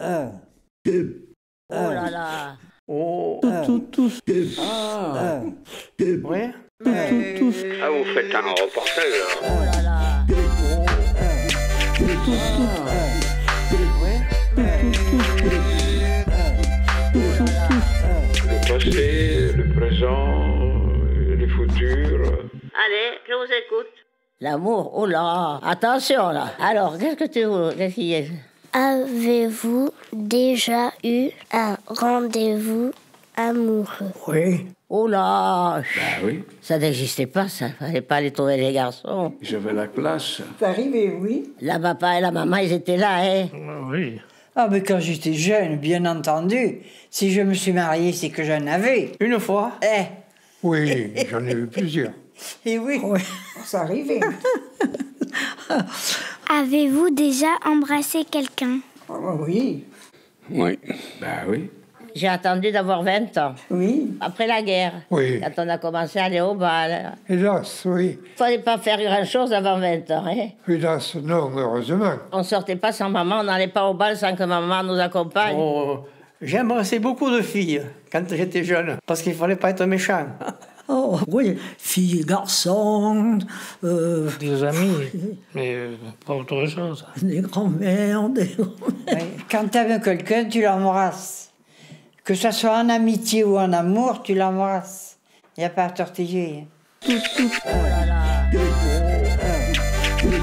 Oh là là. Oh. Tous. Ah. Oui. Ah, vous faites un reportage là. Oh là là. Le passé, le présent, le futur. Allez, je vous écoute. L'amour, oh là. Attention là. Alors, qu'est-ce qu'il y a? Avez-vous déjà eu un rendez-vous amoureux? Oui. Oh là. Oui, Ça n'existait pas, ça. Fallait pas aller trouver les garçons. j'avais la classe. C'est arrivé, oui. La papa et la maman, ils étaient là, hein. Oui. Ah, mais quand j'étais jeune, bien entendu. Si je me suis mariée, c'est que j'en avais. Une fois. Oui, j'en ai eu plusieurs. Et oui. C'est arrivé. Avez-vous déjà embrassé quelqu'un? Oui. Oui. Oui. J'ai attendu d'avoir 20 ans. Oui. Après la guerre. Oui. Quand on a commencé à aller au bal. Hélas, oui. Fallait pas faire grand-chose avant 20 ans, hein. Hélas, non, heureusement. On sortait pas sans maman, on n'allait pas au bal sans que maman nous accompagne. Oh, j'ai embrassé beaucoup de filles quand j'étais jeune, parce qu'il fallait pas être méchant. Oh, oui, filles, garçons, Des amis, mais pas autre chose. des grands-mères, Quand t'aimes quelqu'un, tu l'embrasses. Que ce soit en amitié ou en amour, tu l'embrasses. Il n'y a pas à tortiller. Oh là là.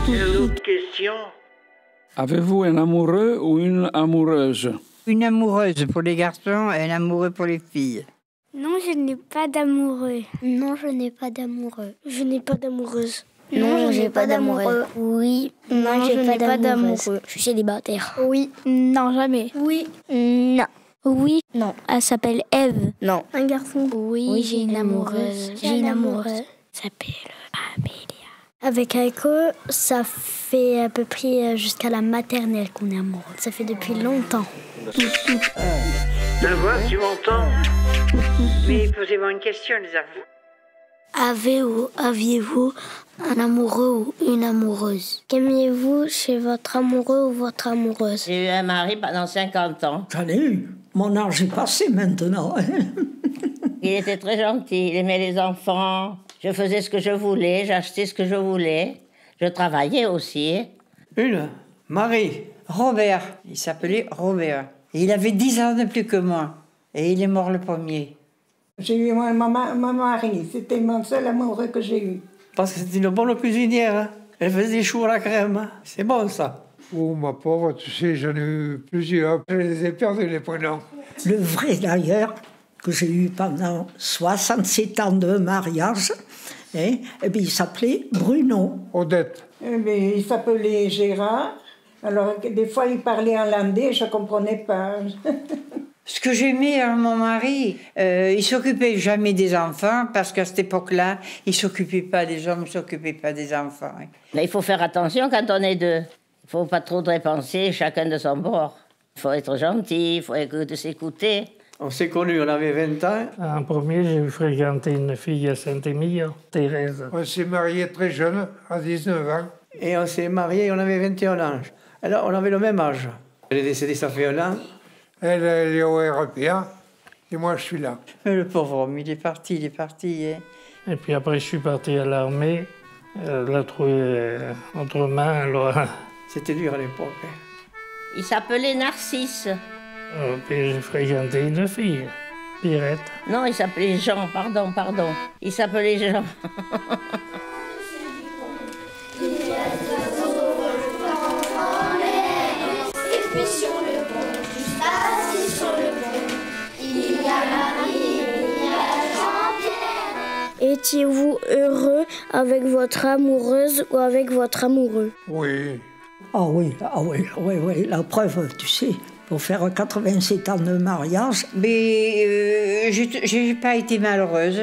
Une autre question. Avez-vous un amoureux ou une amoureuse? Une amoureuse pour les garçons et un amoureux pour les filles. Non, je n'ai pas d'amoureux. Non, je n'ai pas d'amoureux. Je n'ai pas d'amoureuse. Non, je n'ai pas d'amoureux. Oui. Non, je n'ai pas d'amoureux. Je suis célibataire. Oui. Non, jamais. Oui. Non. Oui. Non. Elle s'appelle Eve. Non. Un garçon. Oui, j'ai une amoureuse. J'ai une amoureuse. Elle s'appelle Amélia. Avec Aiko, ça fait à peu près jusqu'à la maternelle qu'on est amoureux. Ça fait depuis longtemps. Je vois, tu m'entends? Mais posez-moi une question, les aveux. Aviez-vous un amoureux ou une amoureuse? Qu'aimiez-vous chez votre amoureux ou votre amoureuse? J'ai eu un mari pendant 50 ans. J'en ai eu. Mon âge est passé maintenant. Il était très gentil, il aimait les enfants. Je faisais ce que je voulais, j'achetais ce que je voulais. Je travaillais aussi. Une. Marie. Robert, il s'appelait Robert. Et il avait 10 ans de plus que moi. Et il est mort le premier. J'ai eu ma mari, c'était mon seul amoureux que j'ai eu. Parce que c'était une bonne cuisinière. Hein. Elle faisait des choux à la crème. C'est bon, ça. Oh, ma pauvre, tu sais, j'en ai eu plusieurs. Je les ai perdus, les prénoms. Le vrai, d'ailleurs, que j'ai eu pendant 67 ans de mariage, et bien, il s'appelait Bruno. Odette. Mais il s'appelait Gérard. Alors, des fois, il parlait en landais, je ne comprenais pas. Ce que j'aimais à mon mari, il s'occupait jamais des enfants, parce qu'à cette époque-là, il s'occupait pas des hommes, il s'occupait pas des enfants. Mais il faut faire attention quand on est deux. Il faut pas trop dépenser, chacun de son bord. Il faut être gentil, il faut s'écouter. On s'est connus, on avait 20 ans. En premier, j'ai fréquenté une fille à Saint-Émile, Thérèse. On s'est mariés très jeunes, à 19 ans. Et on s'est mariés, on avait 21 ans. Alors, on avait le même âge. Elle est décédée, ça fait 1 an. Elle est au RPA, et moi, je suis là. Mais le pauvre homme, il est parti. Hein. Et puis après, je suis parti à l'armée. Elle l'a trouvé autrement, alors... C'était dur à l'époque. Hein. Il s'appelait Narcisse. Puis j'ai fréquenté une fille, Pirette. Non, il s'appelait Jean, pardon. Il s'appelait Jean. Étiez-vous heureux avec votre amoureuse ou avec votre amoureux? Oui. Ah oui, la preuve, tu sais, pour faire 87 ans de mariage. Mais j'ai pas été malheureuse.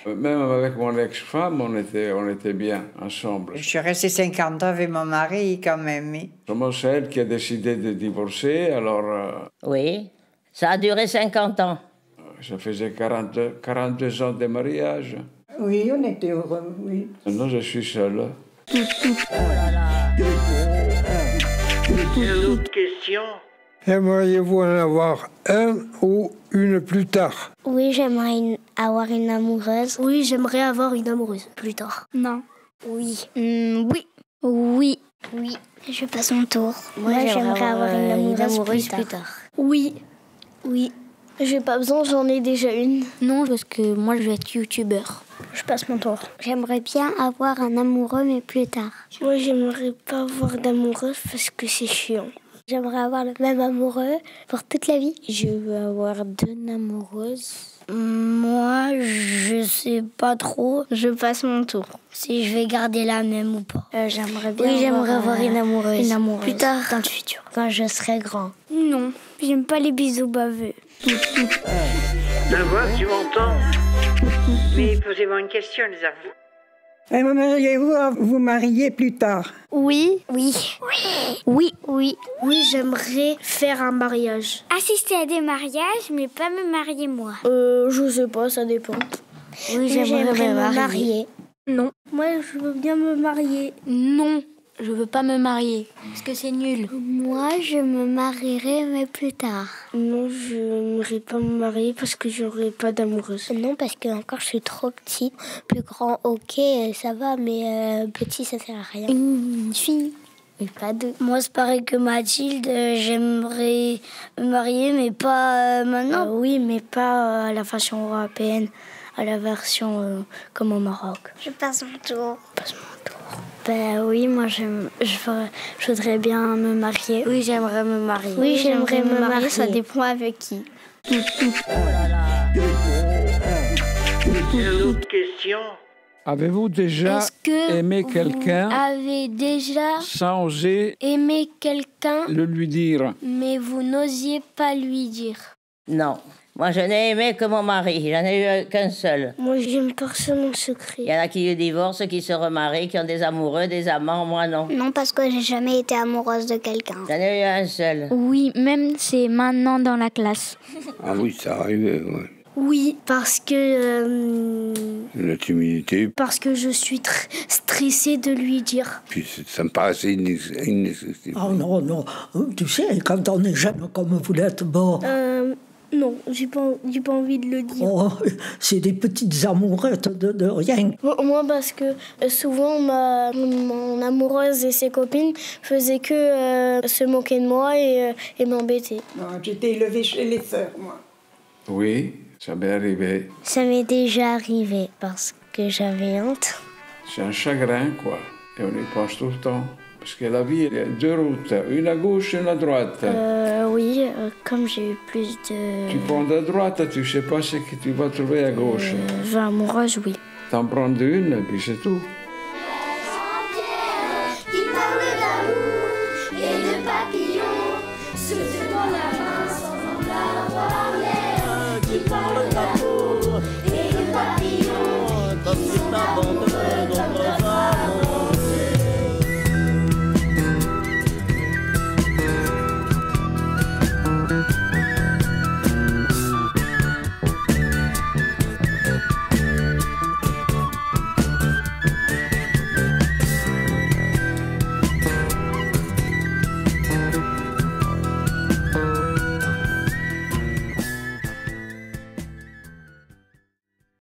Même avec mon ex-femme, on était bien ensemble. Je suis restée 50 ans avec mon mari quand même. C'est elle qui a décidé de divorcer, alors... Oui, ça a duré 50 ans. Ça faisait 42 ans de mariage. Oui, on était heureux, oui. Maintenant, je suis seul. Oh là là. Une autre question. Aimeriez-vous en avoir un ou une plus tard? Oui, j'aimerais avoir une amoureuse. Oui, j'aimerais avoir une amoureuse plus tard. Non. Oui. Oui. Oui. Oui. Je passe mon tour. Moi, j'aimerais avoir une amoureuse plus tard. Oui. Oui. J'ai pas besoin, j'en ai déjà une. Non, parce que moi, je vais être youtubeur. Je passe mon tour. J'aimerais bien avoir un amoureux, mais plus tard. Moi, j'aimerais pas avoir d'amoureuse parce que c'est chiant. J'aimerais avoir le même amoureux pour toute la vie. Je veux avoir 2 amoureuses. Moi, je sais pas trop. Je passe mon tour. Si je vais garder la même ou pas. J'aimerais bien avoir une amoureuse. Une amoureuse. Plus tard, dans le futur. Quand je serai grand. Non, j'aime pas les bisous baveux. D'avoir, tu m'entends? Mais posez-moi une question, les enfants. Aimeriez-vous vous marier plus tard? Oui. Oui. Oui. Oui. Oui. Oui, j'aimerais faire un mariage. Assister à des mariages, mais pas me marier moi. Je sais pas, ça dépend. Oui, j'aimerais me marier. Non. Moi, je veux bien me marier. Non. Je veux pas me marier, parce que c'est nul. Moi, je me marierai, mais plus tard. Non, je n'aimerais pas me marier parce que j'aurais pas d'amoureuse. Non, parce que encore je suis trop petite. Plus grand, ok, ça va, mais petit, ça sert à rien. Une fille, mais pas 2. Moi, c'est pareil que Mathilde, j'aimerais me marier, mais pas maintenant. Oui, mais pas à la version européenne, à la version comme au Maroc. Je passe mon tour. Ben oui, moi je voudrais bien me marier. Oui, j'aimerais me marier. Oui, j'aimerais me marier, ça dépend avec qui. Il y a d'autres questions? Avez-vous déjà aimé quelqu'un avez déjà sans oser aimé quelqu'un, le lui dire? mais vous n'osiez pas lui dire? Non. Moi, je n'ai aimé que mon mari. J'en ai eu qu'un seul. Moi, j'aime personne en secret. Il y en a qui divorcent, qui se remarient, qui ont des amoureux, des amants. Moi, non. Non, parce que j'ai jamais été amoureuse de quelqu'un. J'en ai eu un seul. Oui, même c'est maintenant dans la classe. Ah oui, ça arrive, ouais. Oui, parce que... La timidité. Parce que je suis stressée de lui dire. Puis ça me paraissait inaccessible. Oh non, non. Tu sais, quand on est jeune comme vous l'êtes, bon... Non, j'ai pas envie de le dire. Oh, c'est des petites amourettes de rien. Moi, parce que souvent, mon amoureuse et ses copines faisaient que se moquer de moi et m'embêter. Non, j'étais élevée chez les sœurs, moi. Oui, ça m'est arrivé. Ça m'est déjà arrivé parce que j'avais honte. C'est un chagrin, quoi. Et on y pense tout le temps. Parce que la vie, il y a 2 routes, une à gauche et une à droite. Oui, comme j'ai eu plus de... Tu prends de droite, tu ne sais pas ce que tu vas trouver à gauche. amoureuse, oui. T'en prends une, puis c'est tout.